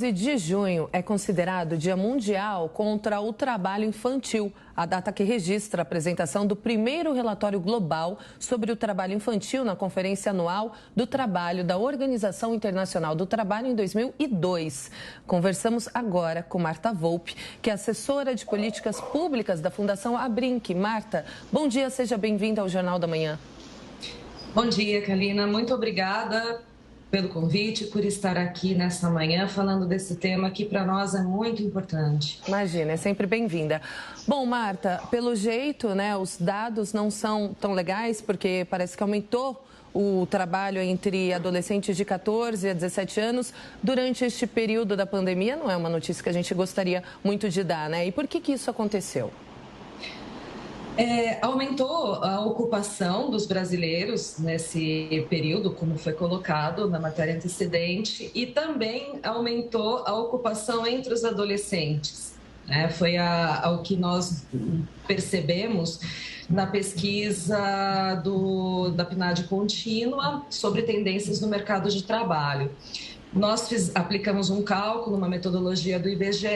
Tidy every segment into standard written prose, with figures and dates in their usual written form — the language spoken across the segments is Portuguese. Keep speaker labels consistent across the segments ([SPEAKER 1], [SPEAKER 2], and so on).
[SPEAKER 1] 12 de junho é considerado Dia Mundial contra o Trabalho Infantil, a data que registra a apresentação do primeiro relatório global sobre o trabalho infantil na Conferência Anual do Trabalho da Organização Internacional do Trabalho em 2002. Conversamos agora com Marta Volpe, que é assessora de políticas públicas da Fundação Abrinq. Marta, bom dia, seja bem-vinda ao Jornal da Manhã.
[SPEAKER 2] Bom dia, Kalina. Muito obrigada pelo convite, por estar aqui nessa manhã falando desse tema que para nós é muito importante.
[SPEAKER 1] Imagina, é sempre bem-vinda. Bom, Marta, pelo jeito, né, os dados não são tão legais, porque parece que aumentou o trabalho entre adolescentes de 14 a 17 anos durante este período da pandemia. Não é uma notícia que a gente gostaria muito de dar, né? E por que isso aconteceu?
[SPEAKER 2] Aumentou a ocupação dos brasileiros nesse período, como foi colocado na matéria antecedente, e também aumentou a ocupação entre os adolescentes. Foi o que nós percebemos na pesquisa da PNAD contínua sobre tendências no mercado de trabalho. Nós aplicamos um cálculo, uma metodologia do IBGE,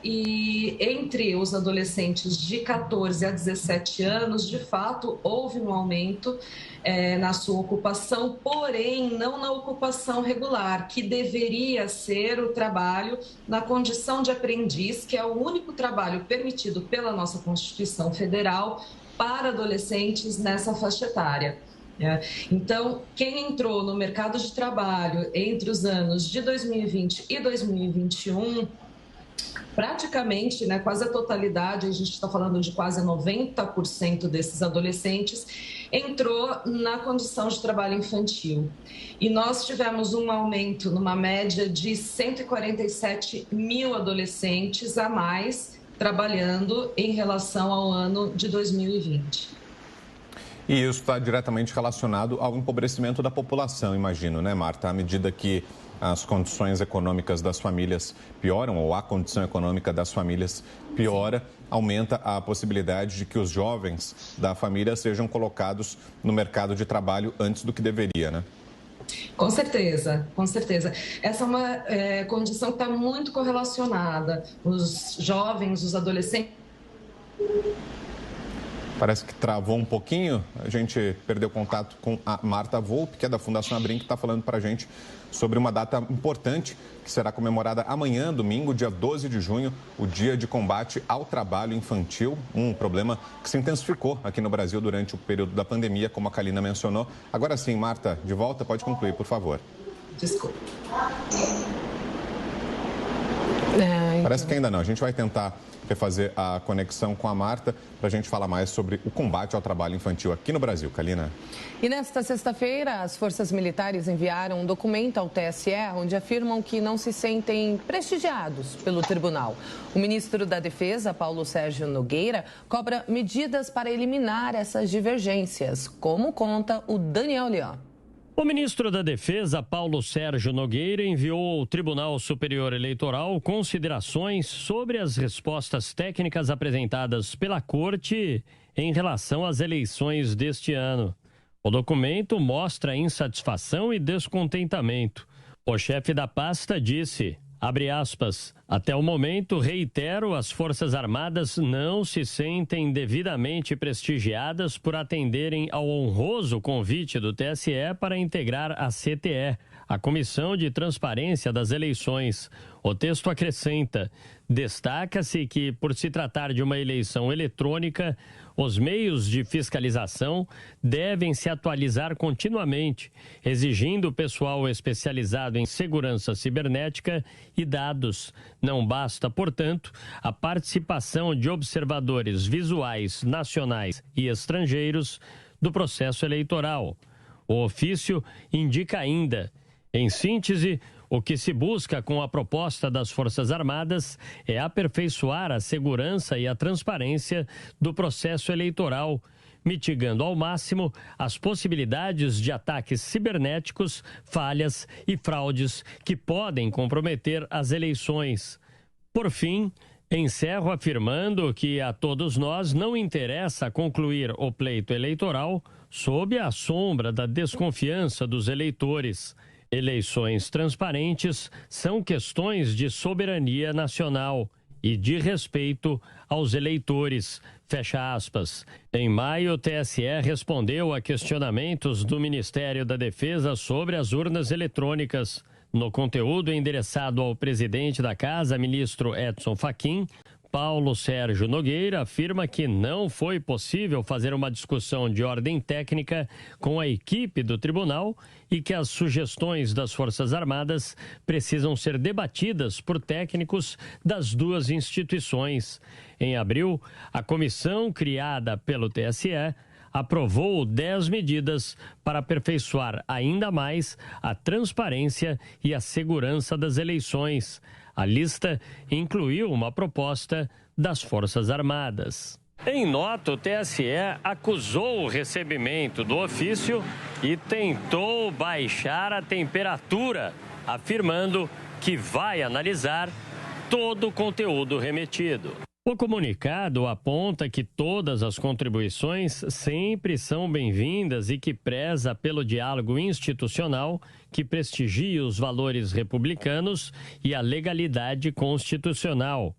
[SPEAKER 2] e entre os adolescentes de 14 a 17 anos, de fato, houve um aumento na sua ocupação, porém não na ocupação regular, que deveria ser o trabalho na condição de aprendiz, que é o único trabalho permitido pela nossa Constituição Federal para adolescentes nessa faixa etária. Então, quem entrou no mercado de trabalho entre os anos de 2020 e 2021, praticamente, quase a totalidade, a gente está falando de quase 90% desses adolescentes, entrou na condição de trabalho infantil. E nós tivemos um aumento numa média de 147 mil adolescentes a mais trabalhando em relação ao ano de 2020.
[SPEAKER 3] E isso está diretamente relacionado ao empobrecimento da população, imagino, né, Marta? À medida que as condições econômicas das famílias pioram, ou a condição econômica das famílias piora, aumenta a possibilidade de que os jovens da família sejam colocados no mercado de trabalho antes do que deveria, né?
[SPEAKER 2] Com certeza, com certeza. Essa é uma condição que está muito correlacionada. Os jovens, os adolescentes...
[SPEAKER 3] Parece que travou um pouquinho. A gente perdeu contato com a Marta Volpe, que é da Fundação Abrinq, que está falando para a gente sobre uma data importante que será comemorada amanhã, domingo, dia 12 de junho, o Dia de Combate ao Trabalho Infantil, um problema que se intensificou aqui no Brasil durante o período da pandemia, como a Kalina mencionou. Agora sim, Marta, de volta, pode concluir, por favor.
[SPEAKER 2] Desculpa.
[SPEAKER 3] Parece que ainda não. A gente vai tentar refazer a conexão com a Marta para a gente falar mais sobre o combate ao trabalho infantil aqui no Brasil. Kalina.
[SPEAKER 1] E nesta sexta-feira, as forças militares enviaram um documento ao TSE onde afirmam que não se sentem prestigiados pelo tribunal. O ministro da Defesa, Paulo Sérgio Nogueira, cobra medidas para eliminar essas divergências, como conta o Daniel Leão.
[SPEAKER 4] O ministro da Defesa, Paulo Sérgio Nogueira, enviou ao Tribunal Superior Eleitoral considerações sobre as respostas técnicas apresentadas pela Corte em relação às eleições deste ano. O documento mostra insatisfação e descontentamento. O chefe da pasta disse, abre aspas, até o momento, reitero, as Forças Armadas não se sentem devidamente prestigiadas por atenderem ao honroso convite do TSE para integrar a CTE, a Comissão de Transparência das Eleições. O texto acrescenta, destaca-se que, por se tratar de uma eleição eletrônica, os meios de fiscalização devem se atualizar continuamente, exigindo pessoal especializado em segurança cibernética e dados. Não basta, portanto, a participação de observadores visuais nacionais e estrangeiros do processo eleitoral. O ofício indica ainda, em síntese, o que se busca com a proposta das Forças Armadas é aperfeiçoar a segurança e a transparência do processo eleitoral, mitigando ao máximo as possibilidades de ataques cibernéticos, falhas e fraudes que podem comprometer as eleições. Por fim, encerro afirmando que a todos nós não interessa concluir o pleito eleitoral sob a sombra da desconfiança dos eleitores. Eleições transparentes são questões de soberania nacional e de respeito aos eleitores. Fecha aspas. Em maio, o TSE respondeu a questionamentos do Ministério da Defesa sobre as urnas eletrônicas. No conteúdo endereçado ao presidente da Casa, ministro Edson Fachin, Paulo Sérgio Nogueira afirma que não foi possível fazer uma discussão de ordem técnica com a equipe do tribunal e que as sugestões das Forças Armadas precisam ser debatidas por técnicos das duas instituições. Em abril, a comissão criada pelo TSE aprovou 10 medidas para aperfeiçoar ainda mais a transparência e a segurança das eleições. A lista incluiu uma proposta das Forças Armadas. Em nota, o TSE acusou o recebimento do ofício e tentou baixar a temperatura, afirmando que vai analisar todo o conteúdo remetido. O comunicado aponta que todas as contribuições sempre são bem-vindas e que preza pelo diálogo institucional que prestigia os valores republicanos e a legalidade constitucional.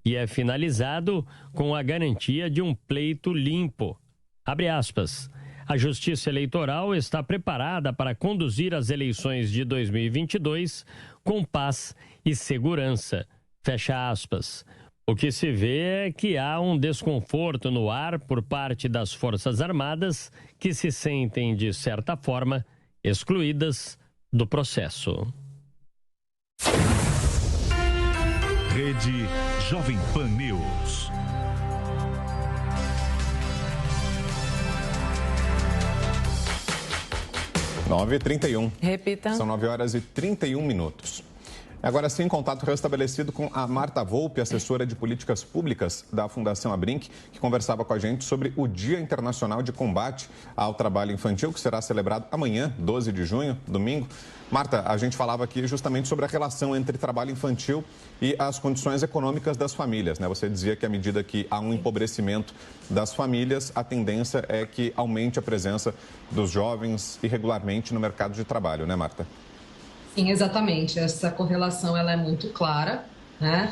[SPEAKER 4] E é finalizado com a garantia de um pleito limpo. Abre aspas. A Justiça Eleitoral está preparada para conduzir as eleições de 2022 com paz e segurança. Fecha aspas. O que se vê é que há um desconforto no ar por parte das Forças Armadas que se sentem, de certa forma, excluídas do processo.
[SPEAKER 5] Rede Jovem Pan News.
[SPEAKER 3] Nove e 31.
[SPEAKER 1] Repita.
[SPEAKER 3] São 9h31. Agora sim, contato restabelecido com a Marta Volpi, assessora de políticas públicas da Fundação Abrinq, que conversava com a gente sobre o Dia Internacional de Combate ao Trabalho Infantil, que será celebrado amanhã, 12 de junho, domingo. Marta, a gente falava aqui justamente sobre a relação entre trabalho infantil e as condições econômicas das famílias, né? Você dizia que à medida que há um empobrecimento das famílias, a tendência é que aumente a presença dos jovens irregularmente no mercado de trabalho, né, Marta?
[SPEAKER 2] Sim, exatamente. Essa correlação ela é muito clara, né?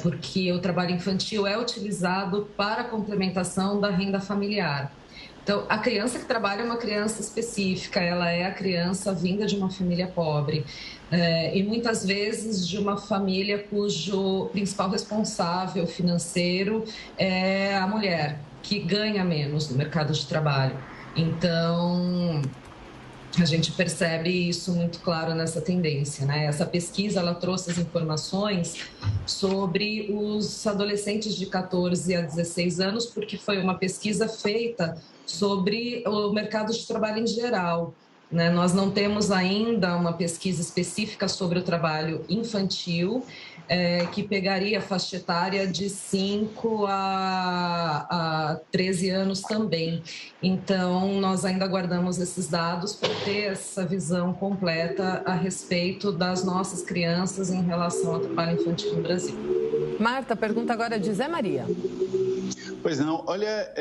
[SPEAKER 2] Porque o trabalho infantil é utilizado para a complementação da renda familiar. Então, a criança que trabalha é uma criança específica, ela é a criança vinda de uma família pobre e muitas vezes de uma família cujo principal responsável financeiro é a mulher, que ganha menos no mercado de trabalho. Então, a gente percebe isso muito claro nessa tendência, né? Essa pesquisa, ela trouxe as informações sobre os adolescentes de 14 a 16 anos, porque foi uma pesquisa feita sobre o mercado de trabalho em geral, né? Nós não temos ainda uma pesquisa específica sobre o trabalho infantil, que pegaria a faixa etária de 5 a 13 anos também. Então, nós ainda aguardamos esses dados para ter essa visão completa a respeito das nossas crianças em relação ao trabalho infantil no Brasil.
[SPEAKER 1] Marta, pergunta agora de Zé Maria.
[SPEAKER 6] Pois não, olha,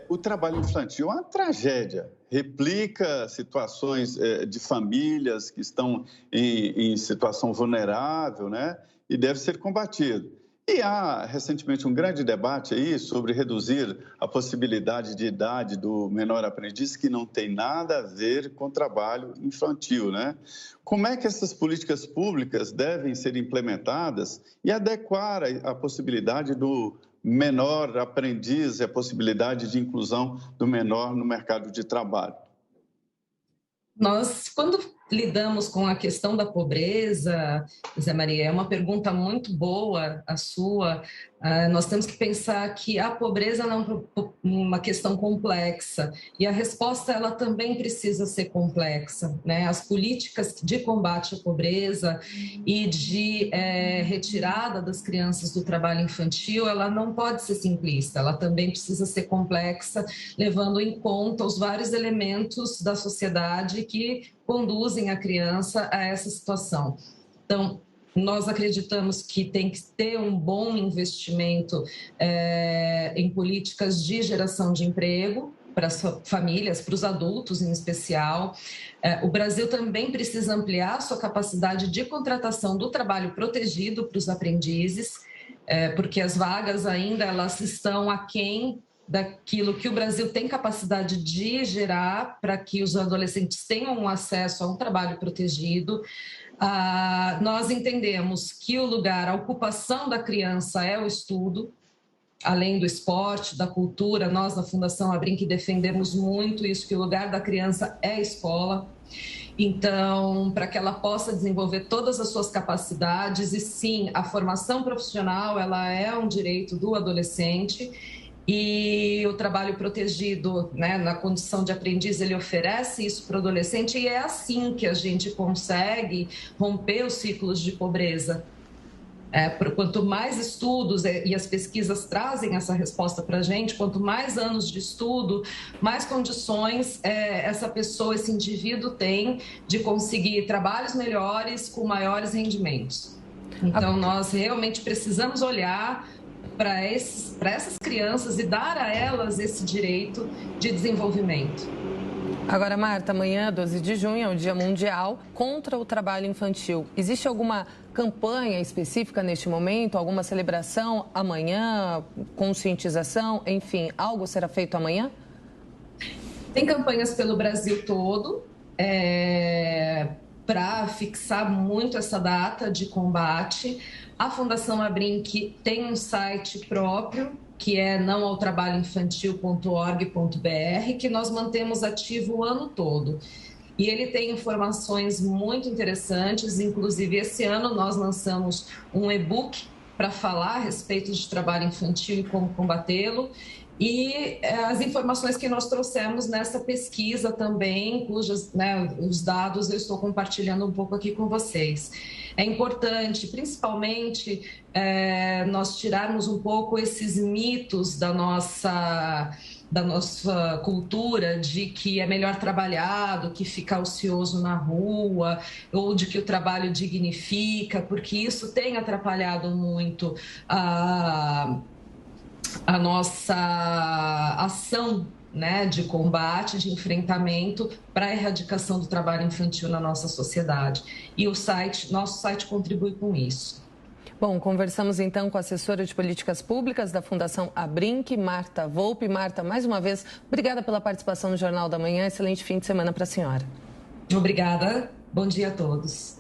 [SPEAKER 6] o trabalho infantil é uma tragédia. Replica situações de famílias que estão em situação vulnerável, né? E deve ser combatido. E há, recentemente, um grande debate aí sobre reduzir a possibilidade de idade do menor aprendiz, que não tem nada a ver com trabalho infantil, né? Como é que essas políticas públicas devem ser implementadas e adequar a possibilidade do menor aprendiz e a possibilidade de inclusão do menor no mercado de trabalho?
[SPEAKER 2] Nós, quando lidamos com a questão da pobreza, Zé Maria, é uma pergunta muito boa a sua. Nós temos que pensar que a pobreza não é uma questão complexa e a resposta ela também precisa ser complexa, né? As políticas de combate à pobreza e de retirada das crianças do trabalho infantil, ela não pode ser simplista, ela também precisa ser complexa, levando em conta os vários elementos da sociedade que conduzem a criança a essa situação. Então, nós acreditamos que tem que ter um bom investimento em políticas de geração de emprego, para as famílias, para os adultos em especial. O Brasil também precisa ampliar sua capacidade de contratação do trabalho protegido para os aprendizes, porque as vagas ainda elas estão aquém daquilo que o Brasil tem capacidade de gerar para que os adolescentes tenham acesso a um trabalho protegido. Nós entendemos que o lugar, a ocupação da criança é o estudo, além do esporte, da cultura. Nós, na Fundação Abrinq, defendemos muito isso, que o lugar da criança é a escola. Então, para que ela possa desenvolver todas as suas capacidades, e sim, a formação profissional, ela é um direito do adolescente. E o trabalho protegido, né, na condição de aprendiz, ele oferece isso para o adolescente, e é assim que a gente consegue romper os ciclos de pobreza. Quanto mais estudos, e as pesquisas trazem essa resposta para a gente, quanto mais anos de estudo, mais condições essa pessoa, esse indivíduo tem de conseguir trabalhos melhores com maiores rendimentos. Então, nós realmente precisamos olhar para essas crianças e dar a elas esse direito de desenvolvimento.
[SPEAKER 1] Agora, Marta, amanhã, 12 de junho, é o Dia Mundial contra o Trabalho Infantil. Existe alguma campanha específica neste momento? Alguma celebração amanhã? Conscientização? Enfim, algo será feito amanhã?
[SPEAKER 2] Tem campanhas pelo Brasil todo para fixar muito essa data de combate. A Fundação Abrinq tem um site próprio, que é nãoaotrabalhoinfantil.org.br, que nós mantemos ativo o ano todo. E ele tem informações muito interessantes, inclusive esse ano nós lançamos um e-book para falar a respeito de trabalho infantil e como combatê-lo. E as informações que nós trouxemos nessa pesquisa também, cujos os dados eu estou compartilhando um pouco aqui com vocês. É importante, principalmente, nós tirarmos um pouco esses mitos da nossa cultura de que é melhor trabalhar do que ficar ocioso na rua, ou de que o trabalho dignifica, porque isso tem atrapalhado muito a nossa ação, de combate, de enfrentamento para a erradicação do trabalho infantil na nossa sociedade. E nosso site contribui com isso.
[SPEAKER 1] Bom, conversamos então com a assessora de políticas públicas da Fundação Abrinq, Marta Volpe. Marta, mais uma vez, obrigada pela participação no Jornal da Manhã. Excelente fim de semana para a senhora.
[SPEAKER 2] Obrigada. Bom dia a todos.